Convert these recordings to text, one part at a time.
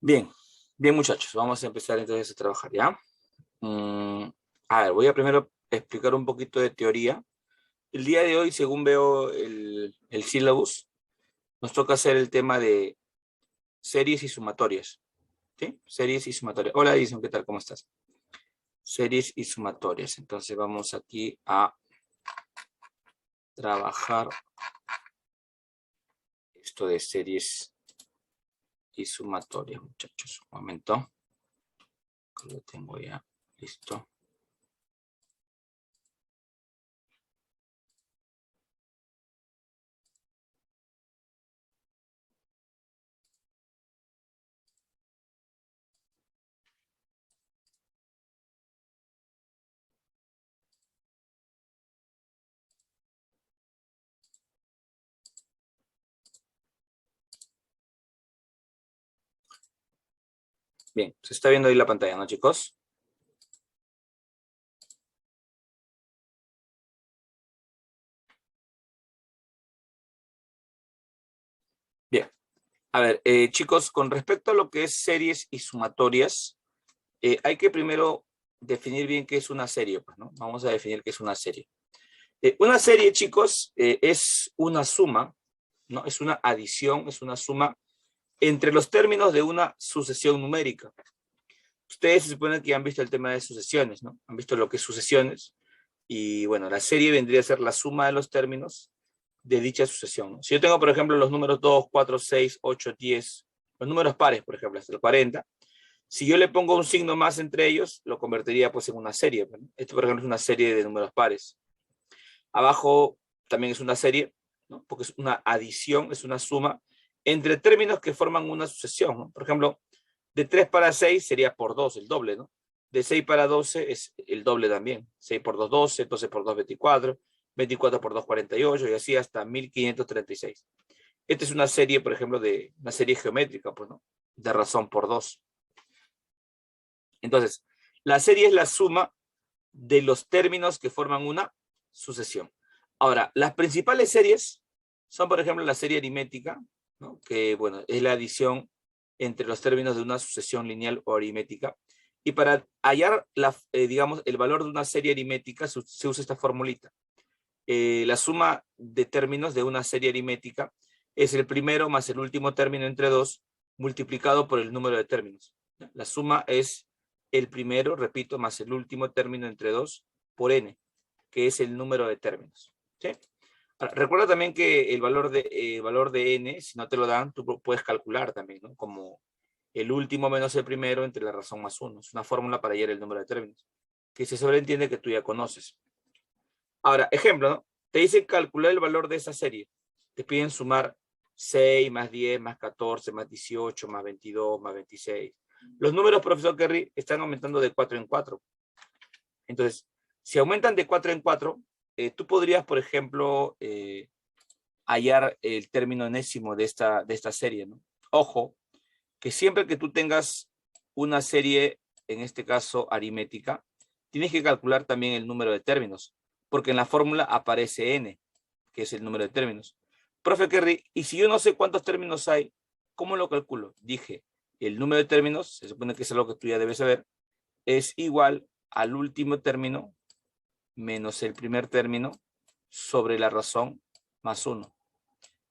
Bien, bien muchachos, vamos a empezar entonces a trabajar, ¿ya? Mm, a ver, voy a primero explicar un poquito de teoría. El día de hoy, según veo el sílabus, nos toca hacer el tema de series y sumatorias, ¿sí? Series y sumatorias. Hola, Edison, ¿qué tal? ¿Cómo estás? Series y sumatorias. Entonces vamos aquí a trabajar esto de series y sumatorias, muchachos. Un momento. Lo tengo ya listo. Bien, se está viendo ahí la pantalla, ¿no, chicos? Bien. A ver, chicos, con respecto a lo que es series y sumatorias, hay que primero definir bien qué es una serie, pues, ¿no? Vamos a definir qué es una serie. Una serie, chicos, es una suma, ¿no? Es una adición, es una suma entre los términos de una sucesión numérica. Ustedes se supone que ya han visto el tema de sucesiones, ¿no? Han visto lo que es sucesiones. Y bueno, la serie vendría a ser la suma de los términos de dicha sucesión, ¿no? Si yo tengo, por ejemplo, los números 2, 4, 6, 8, 10, los números pares, por ejemplo, hasta el 40, si yo le pongo un signo más entre ellos, lo convertiría pues en una serie, ¿no? Esto, por ejemplo, es una serie de números pares. Abajo también es una serie, ¿no? Porque es una adición, es una suma entre términos que forman una sucesión, ¿no? Por ejemplo, de 3 para 6 sería por 2, el doble, ¿no? De 6 para 12 es el doble también. 6 por 2, 12, 12 por 2, 24, 24 por 2, 48 y así hasta 1536. Esta es una serie, por ejemplo, de una serie geométrica, pues, ¿no? De razón por 2. Entonces, la serie es la suma de los términos que forman una sucesión. Ahora, las principales series son, por ejemplo, la serie aritmética, ¿no? Que, bueno, es la adición entre los términos de una sucesión lineal o aritmética. Y para hallar, digamos, el valor de una serie aritmética se usa esta formulita. La suma de términos de una serie aritmética es el primero más el último término entre dos multiplicado por el número de términos. La suma es el primero, repito, más el último término entre dos por n, que es el número de términos. ¿Sí? Ahora, recuerda también que el valor de n, si no te lo dan, tú puedes calcular también, ¿no? Como el último menos el primero entre la razón más 1. Es una fórmula para hallar el número de términos, que se sobreentiende que tú ya conoces. Ahora, ejemplo, ¿no? Te dicen calcular el valor de esa serie. Te piden sumar 6 más 10 más 14 más 18 más 22 más 26. Los números, profesor Kerry, están aumentando de 4 en 4. Entonces, si aumentan de 4 en 4, tú podrías, por ejemplo, hallar el término enésimo de esta serie, ¿no? Ojo, que siempre que tú tengas una serie, en este caso aritmética, tienes que calcular también el número de términos, porque en la fórmula aparece n, que es el número de términos. Profe Kerry, y si yo no sé cuántos términos hay, ¿cómo lo calculo? Dije, el número de términos, se supone que es algo que tú ya debes saber, es igual al último término menos el primer término sobre la razón más 1.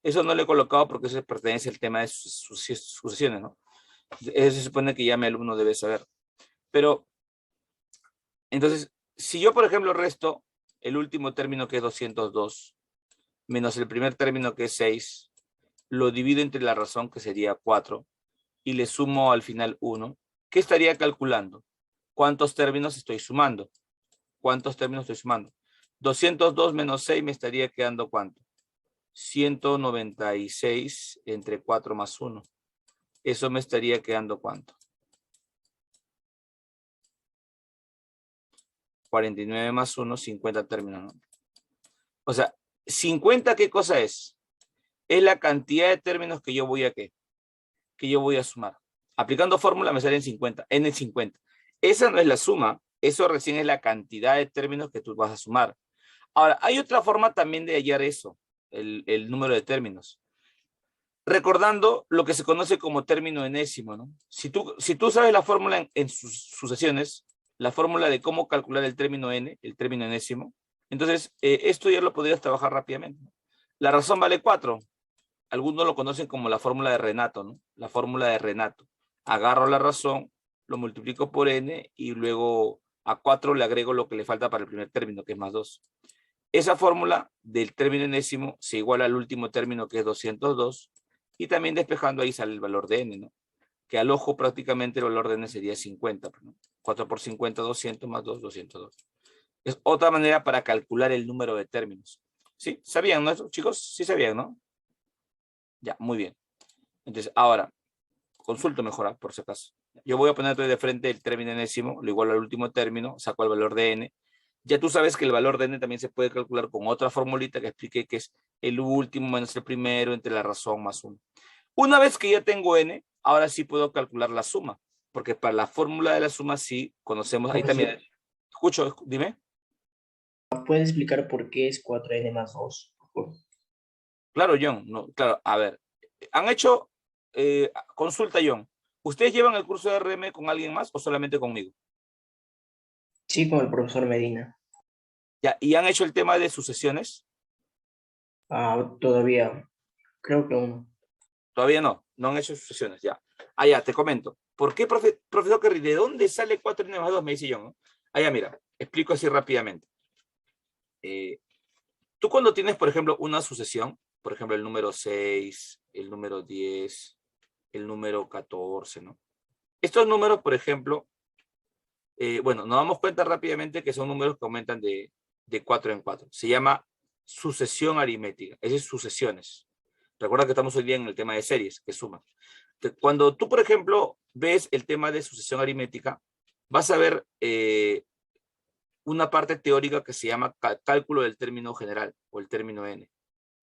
Eso no lo he colocado porque eso pertenece al tema de sucesiones, ¿no? Eso se supone que ya mi alumno debe saber. Pero, entonces, si yo, por ejemplo, resto el último término que es 202, menos el primer término que es 6, lo divido entre la razón que sería 4, y le sumo al final 1, ¿qué estaría calculando? ¿Cuántos términos estoy sumando? ¿Cuántos términos estoy sumando? 202 menos 6 me estaría quedando ¿cuánto? 196 entre 4 más 1. Eso me estaría quedando ¿cuánto? 49 más 1, 50 términos, ¿no? O sea, 50, ¿qué cosa es? Es la cantidad de términos que yo voy a ¿qué? Que yo voy a sumar. Aplicando fórmula me salen 50, n 50. Esa no es la suma, eso recién es la cantidad de términos que tú vas a sumar. Ahora, hay otra forma también de hallar eso, el número de términos. recordando lo que se conoce como término enésimo, ¿no? Si tú sabes la fórmula en sus sucesiones, la fórmula de cómo calcular el término n, el término enésimo, entonces esto ya lo podrías trabajar rápidamente. La razón vale 4. Algunos lo conocen como la fórmula de Renato, ¿no? La fórmula de Renato. Agarro la razón, lo multiplico por n y luego a 4 le agrego lo que le falta para el primer término, que es más 2. Esa fórmula del término enésimo se iguala al último término, que es 202, y también despejando ahí sale el valor de n, ¿no? Que al ojo prácticamente el valor de n sería 50, ¿no? 4 por 50, 200 más 2, 202. Es otra manera para calcular el número de términos. ¿Sí? ¿Sabían, no, chicos? Sí sabían, ¿no? Ya, muy bien. Entonces, ahora, consulto mejor, por si acaso. Yo voy a poner de frente el término enésimo, lo igual al último término, saco el valor de n. Ya tú sabes que el valor de n también se puede calcular con otra formulita que expliqué, que es el último menos el primero entre la razón más 1. Una vez que ya tengo n, ahora sí puedo calcular la suma, porque para la fórmula de la suma sí conocemos, ahí también. Escucho, dime. ¿Puedes explicar por qué es 4n más 2? Claro, John, no, claro, a ver, han hecho consulta, John. ¿Ustedes llevan el curso de RM con alguien más o solamente conmigo? Sí, con el profesor Medina. Ya, ¿y han hecho el tema de sucesiones? Todavía, creo que uno. Todavía no han hecho sucesiones, ya. Ah, ya, te comento. ¿Por qué, profesor Kerry, de dónde sale 4n más 2? Me dice John, ¿no? Ah, ya, mira, explico así rápidamente. Tú cuando tienes, por ejemplo, una sucesión, por ejemplo, el número 6, el número 10, el número 14, ¿no? Estos números, por ejemplo, bueno, nos damos cuenta rápidamente que son números que aumentan de 4 en 4. Se llama sucesión aritmética, es decir, sucesiones. Recuerda que estamos hoy día en el tema de series, que suman. Cuando tú, por ejemplo, ves el tema de sucesión aritmética, vas a ver una parte teórica que se llama cálculo del término general o el término n.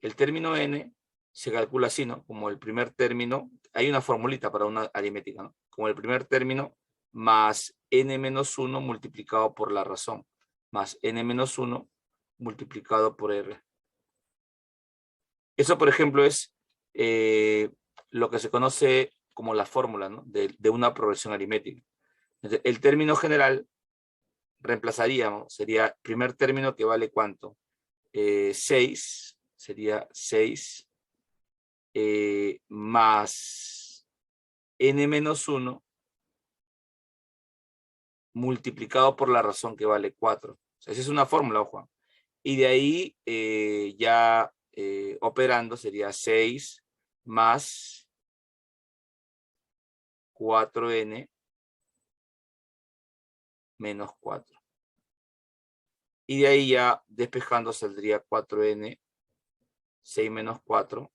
El término n se calcula así, ¿no? Como el primer término, hay una formulita para una aritmética, ¿no? Como el primer término más n menos 1 multiplicado por la razón, más n menos 1 multiplicado por r. Eso, por ejemplo, es lo que se conoce como la fórmula, ¿no? de una progresión aritmética. Entonces, el término general reemplazaríamos, sería primer término que vale ¿cuánto? 6, sería 6 más n menos 1 multiplicado por la razón que vale 4. O sea, esa es una fórmula, ojo. Y de ahí ya operando sería 6 más 4n menos 4. Y de ahí ya despejando saldría 4n, 6 menos 4,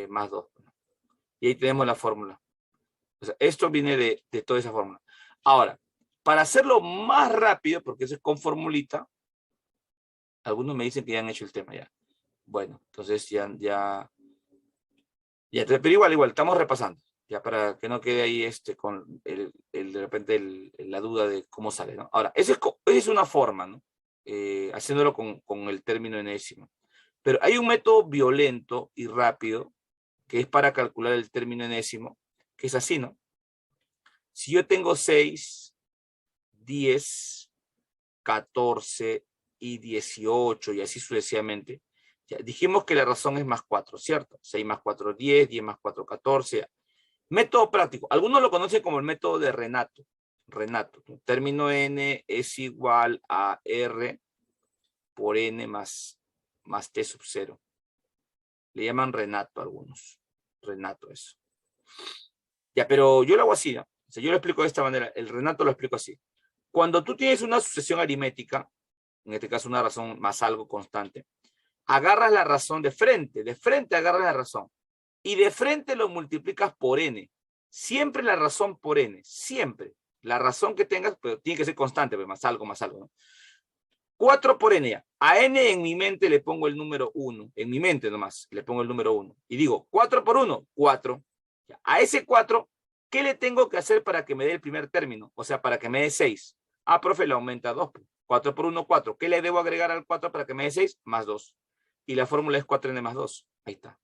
más 2. Y ahí tenemos la fórmula. O sea, esto viene de toda esa fórmula. Ahora, para hacerlo más rápido, porque eso es con formulita, algunos me dicen que ya han hecho el tema ya. Bueno, entonces ya, pero igual, estamos repasando, ya para que no quede ahí con de repente la duda de cómo sale, ¿no? Ahora, esa es una forma, ¿no? Haciéndolo con el término enésimo. Pero hay un método violento y rápido que es para calcular el término enésimo, que es así, ¿no? Si yo tengo 6, 10, 14 y 18 y así sucesivamente, ya dijimos que la razón es más 4, ¿cierto? 6 más 4, 10, 10 más 4, 14. Método práctico. Algunos lo conocen como el método de Renato. Renato. Término n es igual a r por n más t sub 0. Le llaman Renato a algunos. Renato eso. Ya, pero yo lo hago así, ¿no? O sea, yo lo explico de esta manera. El Renato lo explico así. Cuando tú tienes una sucesión aritmética, en este caso una razón más algo constante, agarras la razón de frente agarras la razón, y de frente lo multiplicas por n. Siempre la razón por n, siempre. La razón que tengas, pero tiene que ser constante, pues más algo, ¿no? 4 por n ya. A n en mi mente le pongo el número 1, en mi mente nomás le pongo el número 1. Y digo, 4 por 1, 4. A ese 4, ¿qué le tengo que hacer para que me dé el primer término? O sea, para que me dé 6. Ah, profe, le aumenta 2. 4 por 1, 4. ¿Qué le debo agregar al 4 para que me dé 6? Más 2. Y la fórmula es 4n más 2. Ahí está.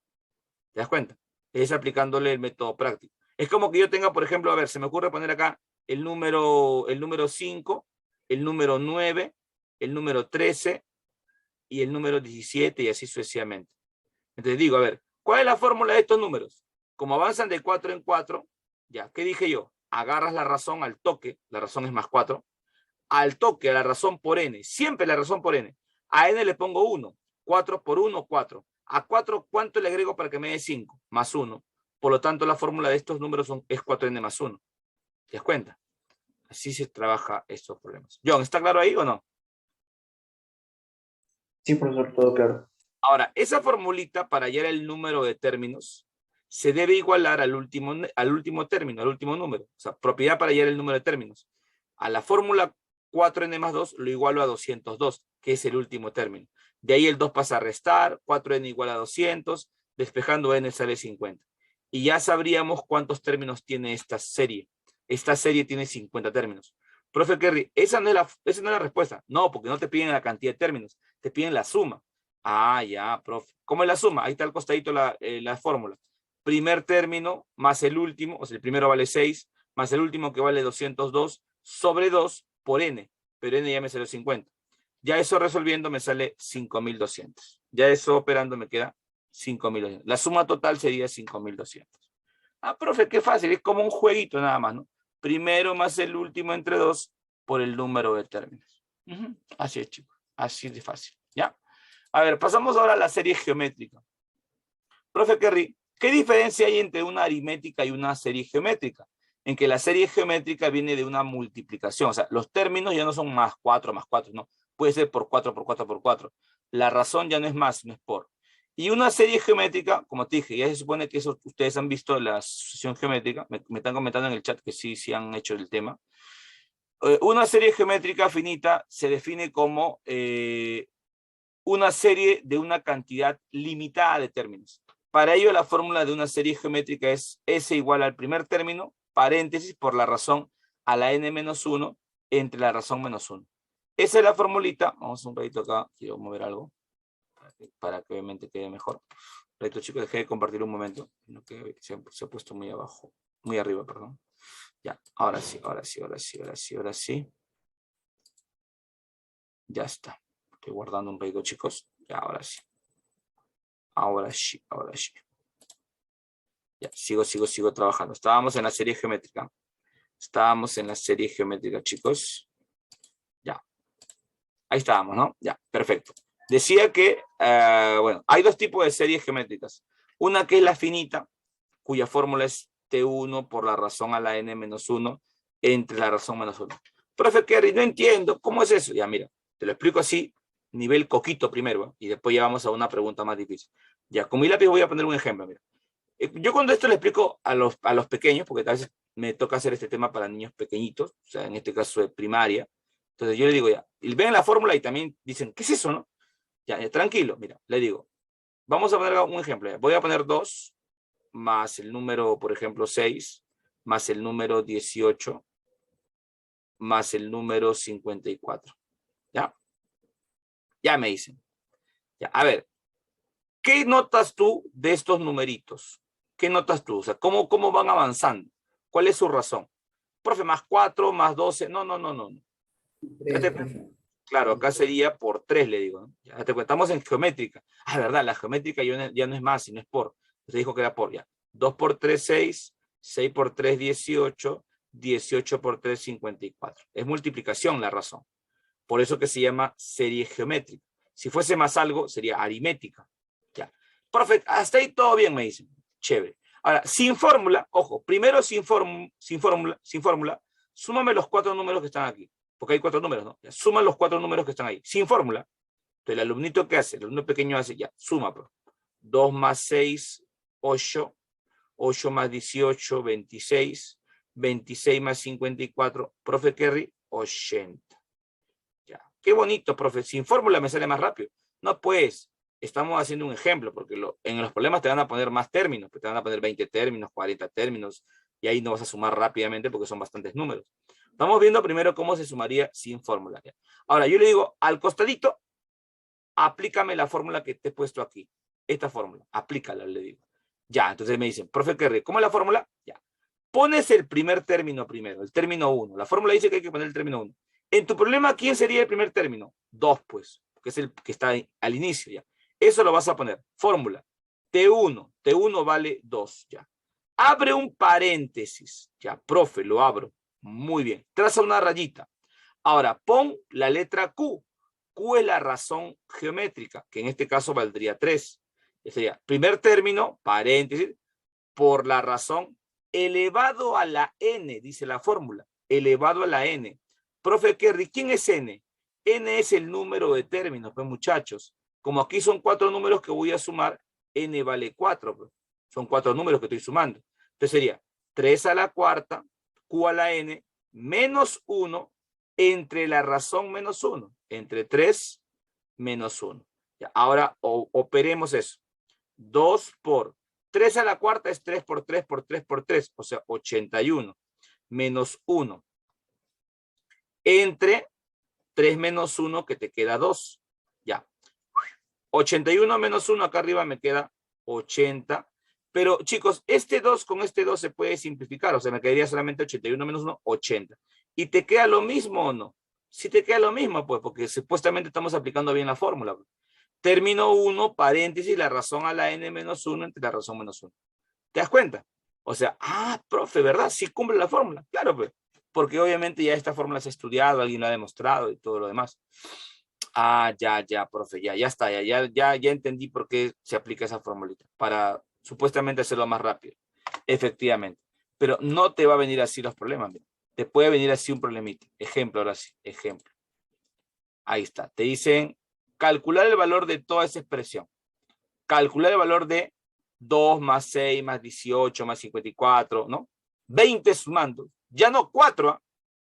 ¿Te das cuenta? Es aplicándole el método práctico. Es como que yo tenga, por ejemplo, a ver, se me ocurre poner acá el número 5, el número 9, el número 13 y el número 17 y así sucesivamente. Entonces digo, a ver, ¿cuál es la fórmula de estos números? Como avanzan de 4 en 4, ya, ¿qué dije yo? Agarras la razón al toque, la razón es más 4, al toque, a la razón por n, siempre la razón por n. A n le pongo 1, 4 por 1, 4. A 4, ¿cuánto le agrego para que me dé 5? Más 1. Por lo tanto, la fórmula de estos números es 4n más 1. ¿Te das cuenta? Así se trabaja estos problemas. John, ¿está claro ahí o no? Sí, profesor, todo claro. Ahora, esa formulita para hallar el número de términos se debe igualar al último término, al último número. O sea, propiedad para hallar el número de términos. A la fórmula 4n más 2 lo igualo a 202, que es el último término. De ahí el 2 pasa a restar, 4n igual a 200, despejando n sale 50. Y ya sabríamos cuántos términos tiene esta serie. Esta serie tiene 50 términos. Profe Kerry, esa no es la respuesta. No, porque no te piden la cantidad de términos, te piden la suma. Ah, ya, profe. ¿Cómo es la suma? Ahí está al costadito la fórmula. Primer término más el último, o sea, el primero vale 6, más el último que vale 202, sobre 2 por n, pero n ya me salió 50. Ya eso resolviendo me sale 5200. Ya eso operando me queda 5200. La suma total sería 5200. Ah, profe, qué fácil, es como un jueguito nada más, ¿no? Primero más el último entre 2 por el número de términos. Así es, chicos. Así de fácil, ¿ya? A ver, pasamos ahora a la serie geométrica. Profe Kerry, ¿qué diferencia hay entre una aritmética y una serie geométrica? En que la serie geométrica viene de una multiplicación, o sea, los términos ya no son más 4, no. Puede ser por 4, por 4, por 4. La razón ya no es más, no es por. Y una serie geométrica, como te dije, ya se supone que eso ustedes han visto la sucesión geométrica, me están comentando en el chat que sí han hecho el tema. Una serie geométrica finita se define como una serie de una cantidad limitada de términos. Para ello, la fórmula de una serie geométrica es S igual al primer término, paréntesis, por la razón a la n menos 1, entre la razón menos 1. Esa es la formulita. Vamos un ratito acá, quiero mover algo, para que obviamente quede mejor. Reto, chicos, dejé de compartir un momento, que se ha puesto muy abajo, muy arriba, perdón. Ya, ahora sí. Ya está. Estoy guardando un ratito, chicos. Ya, ahora sí. Ya, sigo trabajando. Estábamos en la serie geométrica. Chicos. Ya. Ahí estábamos, ¿no? Ya, perfecto. Decía que, bueno, hay dos tipos de series geométricas. Una que es la finita, cuya fórmula es T1 por la razón a la n menos 1 entre la razón menos 1. Profe Kerry, no entiendo. ¿Cómo es eso? Ya, mira, te lo explico así, nivel coquito primero, ¿eh? Y después ya vamos a una pregunta más difícil. Ya, con mi lápiz voy a poner un ejemplo, mira. Yo cuando esto le explico a los pequeños, porque a veces me toca hacer este tema para niños pequeñitos, o sea, en este caso de primaria, entonces yo le digo ya, y ven la fórmula y también dicen, ¿qué es eso, no? Ya, tranquilo, mira, le digo, vamos a poner un ejemplo, ya. Voy a poner 2 más el número, por ejemplo, 6, más el número 18, más el número 54, ¿ya? Ya me dicen. Ya, a ver, ¿qué notas tú de estos numeritos? ¿Qué notas tú? O sea, ¿cómo van avanzando? ¿Cuál es su razón? Profe, más 4, más 12. No. Claro, acá sería por 3, le digo, ¿no? Ya estamos en geométrica. Ah, verdad, la geométrica ya no es más, sino es por. Usted dijo que era por, ya. 2 por 3, 6. 6 por 3, 18. 18 por 3, 54. Es multiplicación la razón. Por eso que se llama serie geométrica. Si fuese más algo, sería aritmética. Ya. Profe, hasta ahí todo bien, me dicen. Chévere. Ahora, sin fórmula, ojo, primero sin fórmula, súmame los 4 números que están aquí. Porque hay 4 números, ¿no? Ya, suma los 4 números que están ahí. Sin fórmula. Entonces, el alumnito que hace, el alumno pequeño hace, ya, suma, pues. 2 más 6, 8. 8 más 18, 26. 26 más 54. Profe Kerry, 80. Ya. Qué bonito, profe. Sin fórmula me sale más rápido. No, pues, estamos haciendo un ejemplo, porque en los problemas te van a poner más términos, te van a poner 20 términos, 40 términos, y ahí no vas a sumar rápidamente porque son bastantes números. Estamos viendo primero cómo se sumaría sin fórmula. Ahora, yo le digo, al costadito, aplícame la fórmula que te he puesto aquí. Esta fórmula, aplícala, le digo. Ya, entonces me dicen, profe Kerry, ¿cómo es la fórmula? Ya. Pones el primer término primero, el término 1. La fórmula dice que hay que poner el término 1. En tu problema, ¿quién sería el primer término? 2, pues, que es el que está ahí, al inicio, ya. Eso lo vas a poner. Fórmula. T1 vale 2, ya. Abre un paréntesis, ya, profe, lo abro. Muy bien. Traza una rayita. Ahora, pon la letra Q. Q es la razón geométrica, que en este caso valdría 3. Sería primer término, paréntesis, por la razón elevado a la n, dice la fórmula, elevado a la n. Profe Kerry, ¿quién es n? N es el número de términos, pues muchachos. Como aquí son 4 números que voy a sumar, n vale 4. Pues. Son 4 números que estoy sumando. Entonces sería 3 a la cuarta, q a la n, menos 1, entre la razón menos 1, entre 3 menos 1. Ya, ahora operemos eso. 2 por 3 a la cuarta es 3 por 3 por 3 por 3, o sea, 81, menos 1. Entre 3 menos 1 que te queda 2. Ya. 81 menos 1 acá arriba me queda 80. Pero chicos, este 2 con este 2 se puede simplificar, o sea, me quedaría solamente 81 menos 1, 80. ¿Y te queda lo mismo o no? Sí te queda lo mismo, pues, porque supuestamente estamos aplicando bien la fórmula. Término 1, paréntesis, la razón a la n menos 1 entre la razón menos 1. ¿Te das cuenta? O sea, profe, ¿verdad? Sí cumple la fórmula. Claro, pues. Porque obviamente ya esta fórmula se ha estudiado, alguien lo ha demostrado y todo lo demás. Ya, profe, ya está, ya entendí por qué se aplica esa formulita. Para supuestamente hacerlo más rápido. Efectivamente. Pero no te va a venir así los problemas. Mira. Te puede venir así un problemita. Ejemplo, ahora sí. Ejemplo. Ahí está. Te dicen calcular el valor de toda esa expresión. Calcular el valor de 2 más 6 más 18 más 54, ¿no? 20 sumandos. Ya no 4,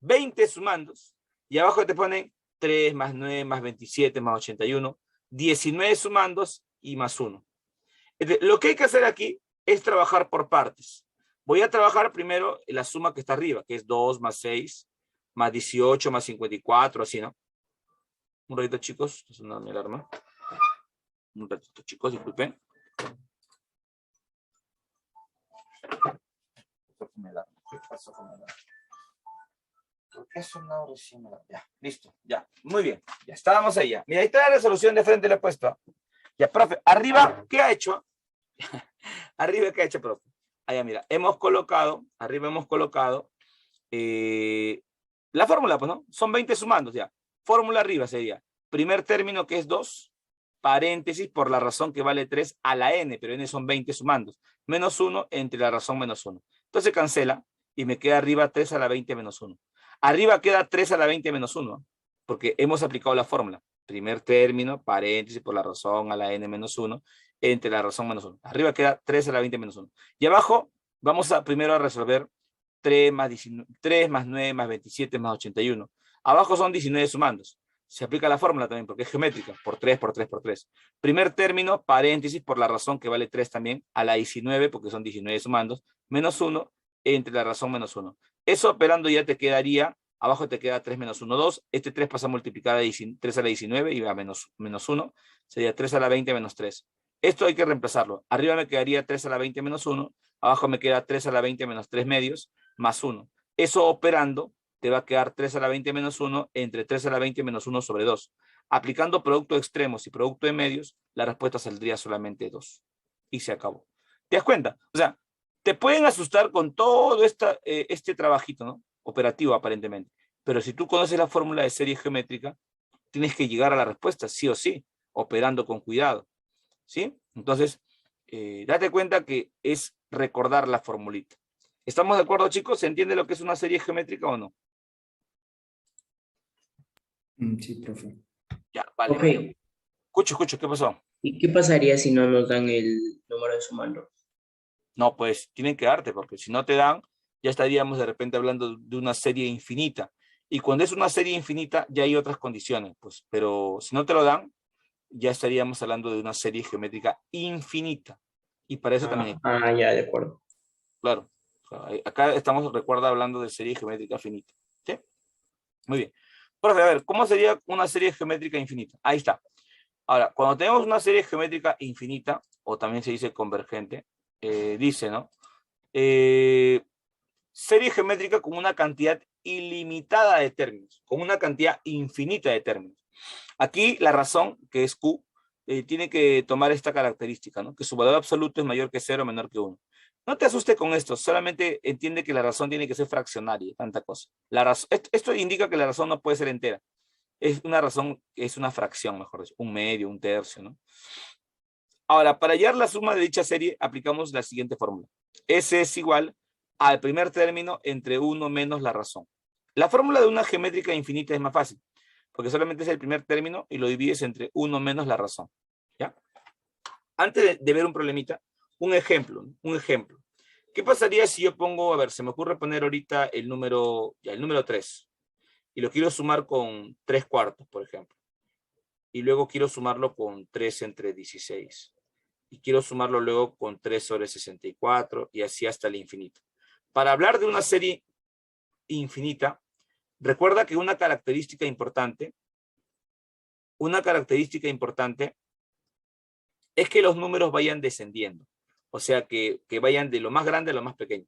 20 sumandos. Y abajo te ponen 3 más 9 más 27 más 81. 19 sumandos y más 1. Entonces, lo que hay que hacer aquí es trabajar por partes. Voy a trabajar primero en la suma que está arriba, que es 2 más 6 más 18 más 54, así, ¿no? Un ratito, chicos. Está sonando mi alarma. Un ratito, chicos, disculpen. ¿Qué pasó con mi alarma? ¿Por qué ha sonado recién? Ya, listo, ya. Muy bien, ya estábamos ahí ya. Mira, ahí está la resolución de frente, le he puesto. Ya, profe, arriba, ¿qué ha hecho? Arriba, ¿qué ha hecho, profe? Allá, mira, arriba hemos colocado la fórmula, pues, ¿no? Son 20 sumandos, ya. Fórmula arriba sería, primer término que es 2, paréntesis, por la razón que vale 3 a la n, pero n son 20 sumandos, menos 1 entre la razón menos 1. Entonces cancela y me queda arriba 3 a la 20 menos 1. Arriba queda 3 a la 20 menos 1, porque hemos aplicado la fórmula. Primer término, paréntesis, por la razón a la n menos 1, entre la razón menos 1. Arriba queda 3 a la 20 menos 1. Y abajo vamos a primero a resolver 3 más 9 más 27 más 81. Abajo son 19 sumandos. Se aplica la fórmula también porque es geométrica, por 3, por 3, por 3. Primer término, paréntesis, por la razón que vale 3 también, a la 19, porque son 19 sumandos, menos 1, entre la razón menos 1. Eso operando ya te quedaría, abajo te queda 3 menos 1, 2. Este 3 pasa a multiplicar a 3 a la 19 y va a menos 1. Sería 3 a la 20 menos 3. Esto hay que reemplazarlo. Arriba me quedaría 3 a la 20 menos 1. Abajo me queda 3 a la 20 menos 3 medios, más 1. Eso operando te va a quedar 3 a la 20 menos 1 entre 3 a la 20 menos 1 sobre 2. Aplicando producto de extremos y producto de medios, la respuesta saldría solamente 2. Y se acabó. ¿Te das cuenta? O sea, te pueden asustar con todo este trabajito, ¿no? Operativo aparentemente. Pero si tú conoces la fórmula de serie geométrica, tienes que llegar a la respuesta, sí o sí, operando con cuidado. ¿Sí? Entonces, date cuenta que es recordar la formulita. ¿Estamos de acuerdo, chicos? ¿Se entiende lo que es una serie geométrica o no? Sí, profe. Ya, vale. Profe, Escucho, ¿qué pasó? ¿y qué pasaría si no nos dan el número de sumando? No, pues tienen que darte, porque si no te dan, ya estaríamos de repente hablando de una serie infinita. Y cuando es una serie infinita, ya hay otras condiciones, pues. Pero si no te lo dan, ya estaríamos hablando de una serie geométrica infinita. Y para eso también, Ya, de acuerdo. claro. Acá estamos, recuerda, hablando de serie geométrica finita. ¿Sí? Muy bien. Profe, a ver, ¿cómo sería una serie geométrica infinita? Ahí está. Ahora, cuando tenemos una serie geométrica infinita, o también se dice convergente, dice, ¿no? Serie geométrica con una cantidad ilimitada de términos, con una cantidad infinita de términos. Aquí la razón, que es Q, tiene que tomar esta característica, ¿no? Que su valor absoluto es mayor que 0 o menor que 1. No te asustes con esto, solamente entiende que la razón tiene que ser fraccionaria, tanta cosa. Esto indica que la razón no puede ser entera. Es una razón, es una fracción, mejor dicho, un medio, un tercio, ¿no? Ahora, para hallar la suma de dicha serie, aplicamos la siguiente fórmula. S es igual al primer término entre 1 menos la razón. La fórmula de una geométrica infinita es más fácil, porque solamente es el primer término y lo divides entre 1 menos la razón. ¿Ya? Antes de ver un problemita, un ejemplo. ¿Qué pasaría si yo pongo, a ver, se me ocurre poner ahorita el número 3 y lo quiero sumar con 3 cuartos, por ejemplo, y luego quiero sumarlo con 3 entre 16 y quiero sumarlo luego con 3 sobre 64 y así hasta el infinito. Para hablar de una serie infinita, recuerda que una característica importante es que los números vayan descendiendo. O sea, que vayan de lo más grande a lo más pequeño.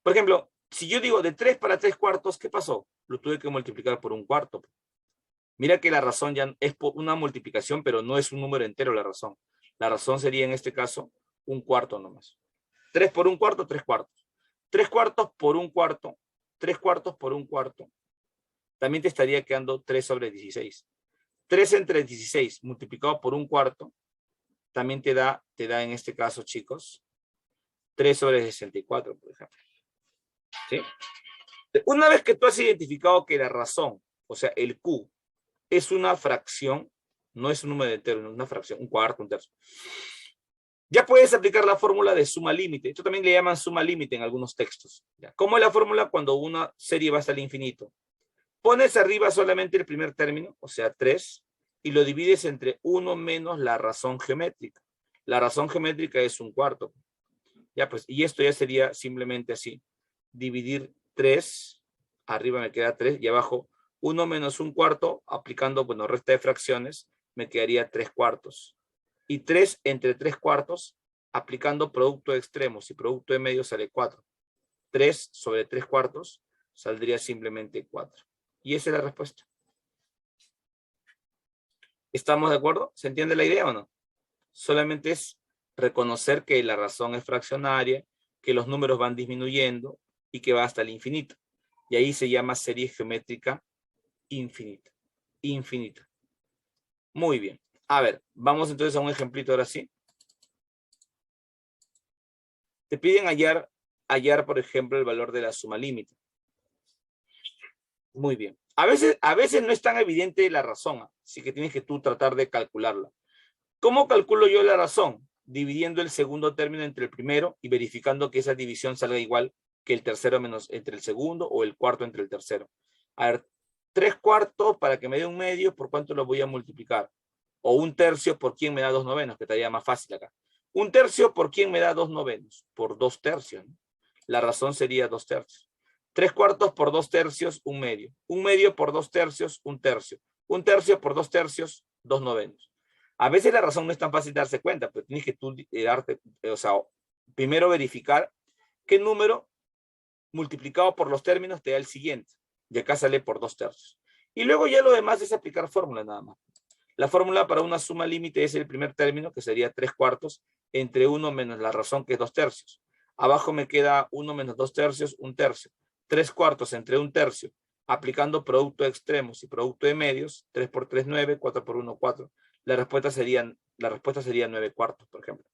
Por ejemplo, si yo digo de 3 para 3 cuartos, ¿qué pasó? Lo tuve que multiplicar por un cuarto. Mira que la razón ya es por una multiplicación, pero no es un número entero la razón. La razón sería en este caso un cuarto nomás. 3 por un cuarto, 3 cuartos. 3 cuartos por un cuarto, 3 cuartos por un cuarto. También te estaría quedando 3 sobre 16. 3 entre 16 multiplicado por un cuarto, también te da en este caso, chicos, 3 sobre 64, por ejemplo. ¿Sí? Una vez que tú has identificado que la razón, o sea, el Q, es una fracción, no es un número entero, es una fracción, un cuarto, un tercio. Ya puedes aplicar la fórmula de suma límite. Esto también le llaman suma límite en algunos textos. ¿Ya? ¿Cómo es la fórmula cuando una serie va hasta el infinito? Pones arriba solamente el primer término, o sea, 3, y lo divides entre 1 menos la razón geométrica. La razón geométrica es un cuarto. Ya, pues, y esto ya sería simplemente así. Dividir 3, arriba me queda 3, y abajo 1 menos un cuarto, aplicando, bueno, resta de fracciones, me quedaría 3 cuartos. Y 3 entre 3 cuartos, aplicando producto de extremos y producto de medios sale 4. 3 sobre 3 cuartos saldría simplemente 4. Y esa es la respuesta. ¿Estamos de acuerdo? ¿Se entiende la idea o no? Solamente es reconocer que la razón es fraccionaria, que los números van disminuyendo y que va hasta el infinito. Y ahí se llama serie geométrica infinita. Infinita. Muy bien. A ver, vamos entonces a un ejemplito ahora sí. Te piden hallar, por ejemplo, el valor de la suma límite. Muy bien. A veces no es tan evidente la razón, así que tienes que tú tratar de calcularla. ¿Cómo calculo yo la razón? Dividiendo el segundo término entre el primero y verificando que esa división salga igual que el tercero menos entre el segundo o el cuarto entre el tercero. A ver, 3 cuartos para que me dé un medio, ¿por cuánto lo voy a multiplicar? O un tercio por quién me da 2 novenos, que estaría más fácil acá. Un tercio por quién me da 2 novenos, por 2 tercios, ¿no? La razón sería 2 tercios. 3 cuartos por 2 tercios, un medio. Un medio por 2 tercios, un tercio. Un tercio por 2 tercios, 2 novenos. A veces la razón no es tan fácil darse cuenta, pero tienes que tú darte, o sea, primero verificar qué número multiplicado por los términos te da el siguiente. Y acá sale por 2 tercios. Y luego ya lo demás es aplicar fórmula nada más. La fórmula para una suma límite es el primer término, que sería 3 cuartos, entre 1 menos la razón, que es 2 tercios. Abajo me queda 1 menos 2 tercios, un tercio. 3 cuartos entre un tercio, aplicando producto de extremos y producto de medios, 3 por 3, 9, 4 por 1, 4. La respuesta sería 9 cuartos, por ejemplo.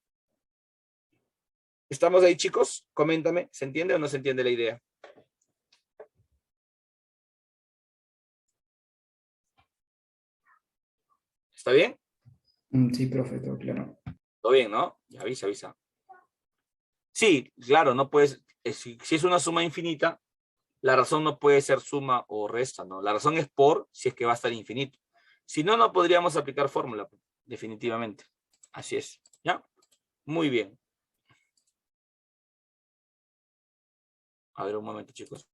¿Estamos ahí, chicos? Coméntame, ¿se entiende o no se entiende la idea? ¿Está bien? Sí, profe, todo claro. Todo bien, ¿no? Ya avisa. Sí, claro, no puedes, si es una suma infinita, la razón no puede ser suma o resta, ¿no? La razón es por si es que va a estar infinito. Si no, no podríamos aplicar fórmula, definitivamente. Así es, ¿ya? Muy bien. A ver, un momento, chicos.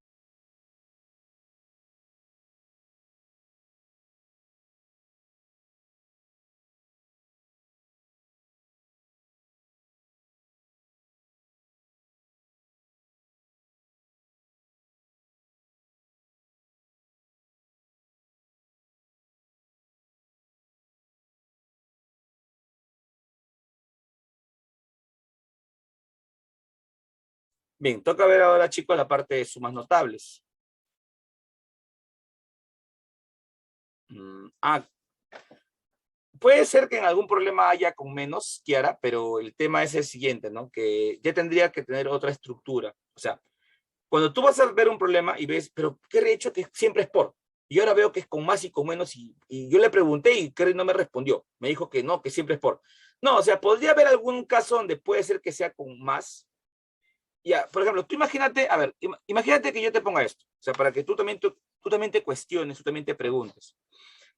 Bien, toca ver ahora, chicos, la parte de sumas notables. Puede ser que en algún problema haya con menos, Kiara, pero el tema es el siguiente, ¿no? Que ya tendría que tener otra estructura. O sea, cuando tú vas a ver un problema y ves, pero ¿qué he hecho que siempre es por? Y ahora veo que es con más y con menos y yo le pregunté y Kerry no me respondió. Me dijo que no, que siempre es por. No, o sea, podría haber algún caso donde puede ser que sea con más. Ya, por ejemplo, tú imagínate, a ver, imagínate que yo te ponga esto. O sea, para que tú también te cuestiones, tú también te preguntes.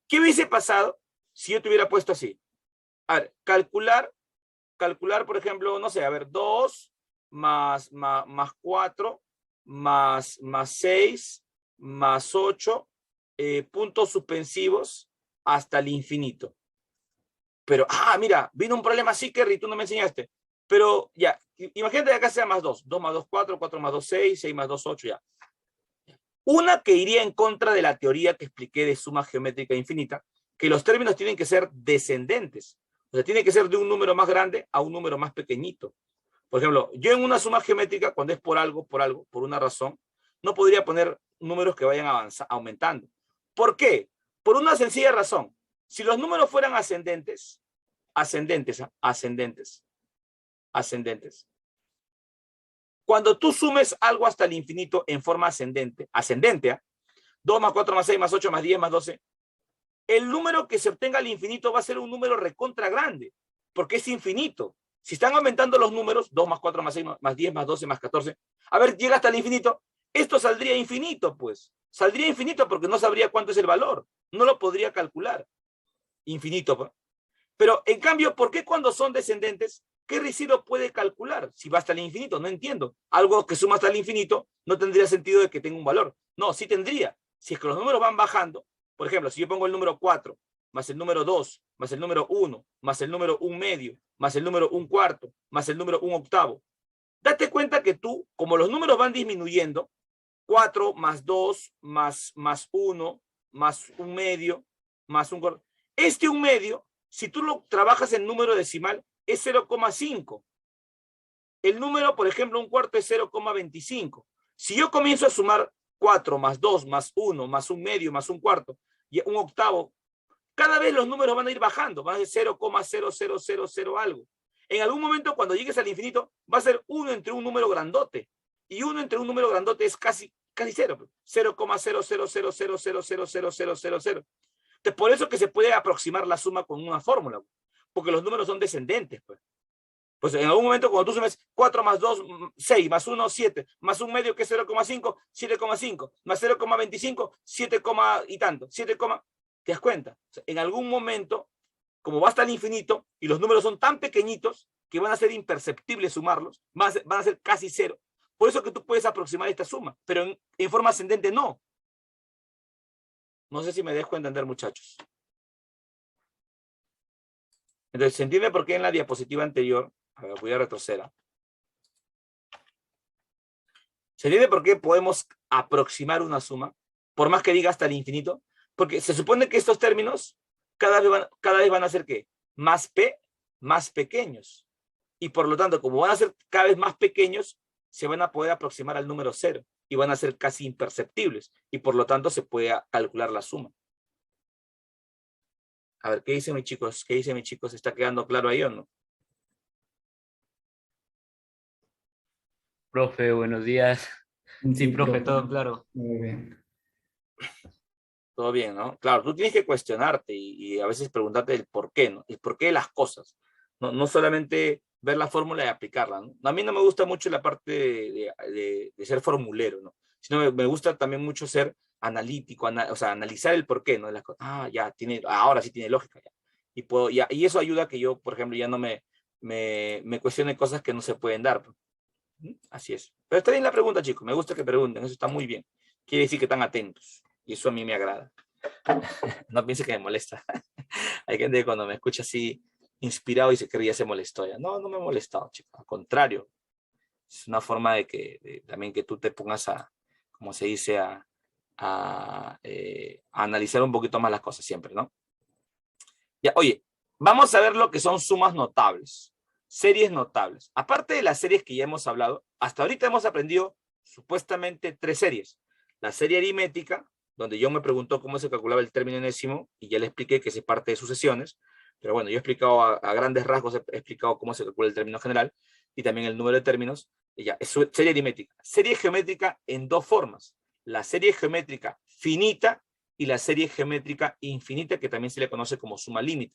¿Qué hubiese pasado si yo te hubiera puesto así? A ver, calcular, por ejemplo, no sé, a ver, 2 más 4 más 6 más 8 puntos suspensivos hasta el infinito. Pero, mira, vino un problema así, Kerry, tú no me enseñaste. Pero ya, imagínate que acá sea más 2. 2 más 2, 4, 4 más 2, 6, 6 más 2, 8, ya. Una que iría en contra de la teoría que expliqué de suma geométrica infinita, que los términos tienen que ser descendentes. O sea, tiene que ser de un número más grande a un número más pequeñito. Por ejemplo, yo en una suma geométrica, cuando es por algo, por una razón, no podría poner números que vayan aumentando. ¿Por qué? Por una sencilla razón. Si los números fueran ascendentes, cuando tú sumes algo hasta el infinito en forma ascendente, 2 más 4 más 6 más 8 más 10 más 12, el número que se obtenga al infinito va a ser un número recontra grande, porque es infinito. Si están aumentando los números, 2 más 4 más 6 más 10 más 12 más 14, a ver, llega hasta el infinito, esto saldría infinito, pues. Saldría infinito porque no sabría cuánto es el valor. No lo podría calcular. Infinito, pues. Pero, en cambio, ¿por qué cuando son descendentes, qué sí lo puede calcular? Si va hasta el infinito, no entiendo. Algo que suma hasta el infinito no tendría sentido de que tenga un valor. No, sí tendría. Si es que los números van bajando, por ejemplo, si yo pongo el número 4, más el número 2, más el número 1, más el número 1 medio, más el número 1 cuarto, más el número 1 octavo, date cuenta que tú, como los números van disminuyendo, 4 más 2 más 1 más 1 medio, más 1 cuarto, este 1 medio, si tú lo trabajas en número decimal, es 0,5. El número, por ejemplo, 1 cuarto es 0,25. Si yo comienzo a sumar 4 más 2 más 1 más 1 medio más 1 cuarto y 1 octavo, cada vez los números van a ir bajando, van a ser 0,0000 algo. En algún momento, cuando llegues al infinito, va a ser 1 entre un número grandote. Y 1 entre un número grandote es casi 0. 0,0000000000. Por eso que se puede aproximar la suma con una fórmula, porque los números son descendentes, pues. Pues en algún momento cuando tú sumes 4 más 2, 6, más 1, 7, más 1 medio que es 0,5, 7,5, más 0,25, 7, y tanto, 7, ¿te das cuenta? O sea, en algún momento, como va hasta el infinito, y los números son tan pequeñitos que van a ser imperceptibles sumarlos, van a ser casi cero. Por eso que tú puedes aproximar esta suma, pero en forma ascendente no. No sé si me dejo entender, muchachos. Entonces, ¿se entiende por qué en la diapositiva anterior, a ver, voy a retroceder? ¿Se entiende por qué podemos aproximar una suma? Por más que diga hasta el infinito. Porque se supone que estos términos cada vez van a ser ¿qué? Más pequeños. Y por lo tanto, como van a ser cada vez más pequeños, se van a poder aproximar al número 0 y van a ser casi imperceptibles. Y por lo tanto, se puede calcular la suma. A ver, ¿qué dicen mis chicos? ¿Qué dicen mis chicos? ¿Está quedando claro ahí o no? Profe, buenos días. Sí, profe, profe. todo claro. Muy bien. Todo bien, ¿no? Claro, tú tienes que cuestionarte y a veces preguntarte el por qué, ¿no? El por qué de las cosas. No solamente ver la fórmula y aplicarla, ¿no? A mí no me gusta mucho la parte de ser formulero, ¿no? Sino me gusta también mucho ser analítico, o sea, analizar el por qué, ¿no? De las cosas. Ya, ahora sí tiene lógica, ya. Y eso ayuda a que yo, por ejemplo, ya no me cuestione cosas que no se pueden dar. Así es. Pero está bien la pregunta, chicos. Me gusta que pregunten. Eso está muy bien. Quiere decir que están atentos. Y eso a mí me agrada. No piense que me molesta. Hay gente que cuando me escucha así inspirado dice que ya se molestó. Ya. No me he molestado, chicos. Al contrario. Es una forma de que también que tú te pongas como se dice, a analizar un poquito más las cosas siempre, ¿no? Ya, oye, vamos a ver lo que son sumas notables. Series notables. Aparte de las series que ya hemos hablado, hasta ahorita hemos aprendido supuestamente 3 series. La serie aritmética, donde yo me preguntó cómo se calculaba el término enésimo, y ya le expliqué que es parte de sucesiones, pero bueno, yo he explicado a grandes rasgos, he explicado cómo se calcula el término general, y también el número de términos, y ya, es serie aritmética. Serie geométrica en 2 formas, la serie geométrica finita y la serie geométrica infinita, que también se le conoce como suma límite.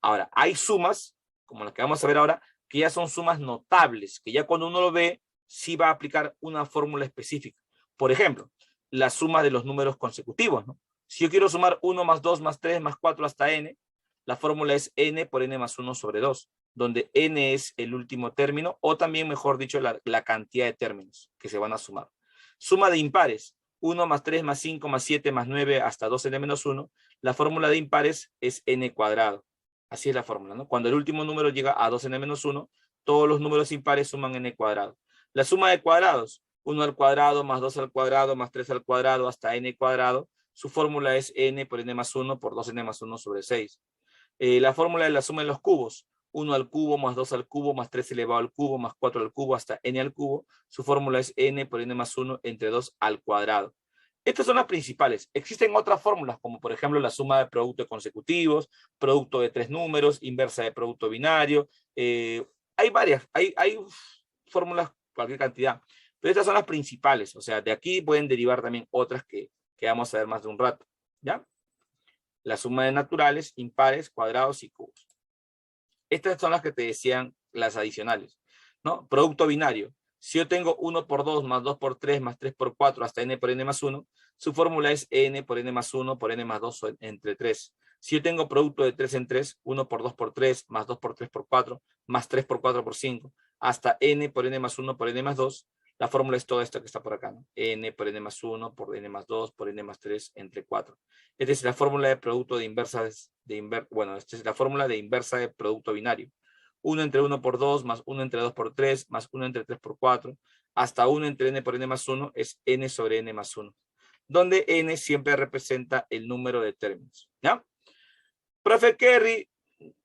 Ahora, hay sumas, como las que vamos a ver ahora, que ya son sumas notables, que ya cuando uno lo ve, sí va a aplicar una fórmula específica. Por ejemplo, la suma de los números consecutivos, ¿no? Si yo quiero sumar 1 más 2 más 3 más 4 hasta n, la fórmula es n por n más 1 sobre 2, donde n es el último término, o también, mejor dicho, la cantidad de términos que se van a sumar. Suma de impares, 1 más 3 más 5 más 7 más 9 hasta 2n menos 1, la fórmula de impares es n cuadrado. Así es la fórmula, ¿no? Cuando el último número llega a 2n menos 1, todos los números impares suman n cuadrado. La suma de cuadrados, 1 al cuadrado más 2 al cuadrado más 3 al cuadrado hasta n cuadrado, su fórmula es n por n más 1 por 2n más 1 sobre 6. La fórmula de la suma de los cubos, 1 al cubo más 2 al cubo más 3 elevado al cubo más 4 al cubo hasta n al cubo, su fórmula es n por n más 1 entre 2 al cuadrado. Estas son las principales. Existen otras fórmulas, como por ejemplo la suma de productos consecutivos, producto de 3 números, inversa de producto binario. Hay varias, hay fórmulas, cualquier cantidad. Pero estas son las principales. O sea, de aquí pueden derivar también otras que vamos a ver más de un rato. ¿Ya? La suma de naturales, impares, cuadrados y cubos. Estas son las que te decían las adicionales, ¿no? Producto binario. Si yo tengo 1 por 2 más 2 por 3 más 3 por 4 hasta n por n más 1, su fórmula es n por n más 1 por n más 2 entre 3. Si yo tengo producto de 3 en 3, 1 por 2 por 3 más 2 por 3 por 4 más 3 por 4 por 5 hasta n por n más 1 por n más 2, la fórmula es todo esto que está por acá, ¿no? N por n más 1 por n más 2 por n más 3 entre 4. Esta es la fórmula de producto de inversa, bueno, esta es la fórmula de inversa de producto binario. 1 entre 1 por 2, más 1 entre 2 por 3, más 1 entre 3 por 4, hasta 1 entre n por n más 1 es n sobre n más 1, donde n siempre representa el número de términos, ¿ya? Profe Kerry,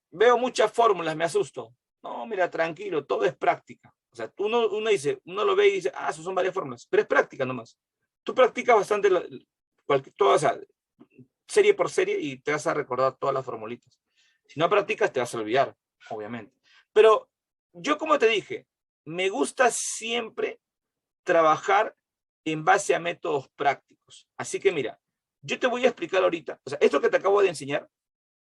veo muchas fórmulas, me asusto. No, mira, tranquilo, todo es práctica. O sea, uno lo ve y dice, ah, eso son varias fórmulas, pero es práctica nomás. Tú practicas bastante toda, o sea, serie por serie y te vas a recordar todas las formulitas. Si no practicas, te vas a olvidar, obviamente. Pero yo, como te dije, me gusta siempre trabajar en base a métodos prácticos. Así que mira, yo te voy a explicar ahorita, o sea, esto que te acabo de enseñar,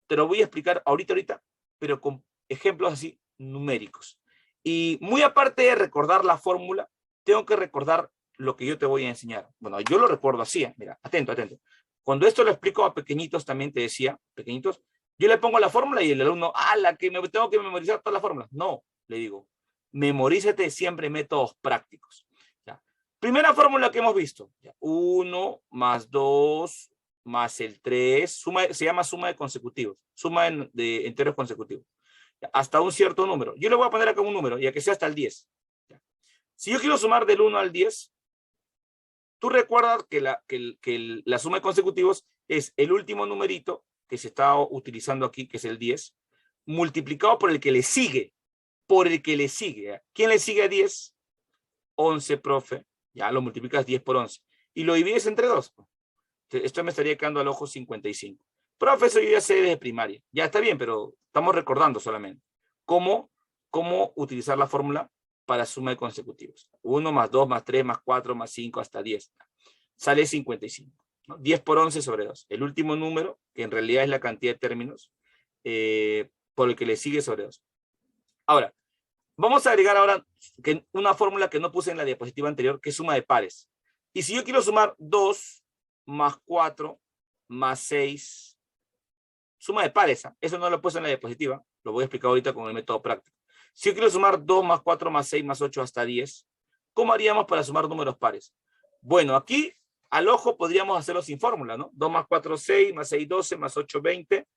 te lo voy a explicar ahorita, pero con ejemplos así numéricos. Y muy aparte de recordar la fórmula, tengo que recordar lo que yo te voy a enseñar. Bueno, yo lo recuerdo así, mira, atento, atento. Cuando esto lo explico a pequeñitos, también te decía, pequeñitos, yo le pongo la fórmula y el alumno, la que me tengo que memorizar todas las fórmulas. No, le digo, memorízate siempre métodos prácticos. ¿Ya? Primera fórmula que hemos visto, 1 más 2 más el 3, se llama suma de consecutivos, suma de enteros consecutivos, ¿ya? Hasta un cierto número. Yo le voy a poner acá un número, ya que sea hasta el 10. ¿Ya? Si yo quiero sumar del 1 al 10, tú recuerdas que la suma de consecutivos es el último numerito que se está utilizando aquí, que es el 10, multiplicado por el que le sigue. ¿Ya? ¿Quién le sigue a 10? 11, profe. Ya lo multiplicas 10 por 11. Y lo divides entre 2. Esto me estaría quedando al ojo 55. Profe, eso yo ya sé desde primaria. Ya está bien, pero estamos recordando solamente. ¿Cómo utilizar la fórmula para suma de consecutivos? 1 más 2 más 3 más 4 más 5 hasta 10. Sale 55. ¿No? 10 por 11 sobre 2. El último número, que en realidad es la cantidad de términos, por el que le sigue sobre 2. Ahora, vamos a agregar ahora una fórmula que no puse en la diapositiva anterior, que es suma de pares. Y si yo quiero sumar 2 más 4 más 6, suma de pares, eso no lo he puesto en la diapositiva, lo voy a explicar ahorita con el método práctico. Si yo quiero sumar 2 más 4 más 6 más 8 hasta 10, ¿cómo haríamos para sumar números pares? Bueno, aquí al ojo podríamos hacerlo sin fórmula, ¿no? 2 más 4, 6, más 6, 12, más 8, 20,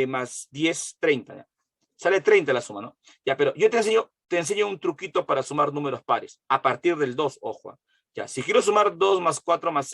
más 10, 30. ¿Ya? Sale 30 la suma, ¿no? Ya, pero yo te enseño un truquito para sumar números pares, a partir del 2, ojo. Ya, si quiero sumar 2 más 4 más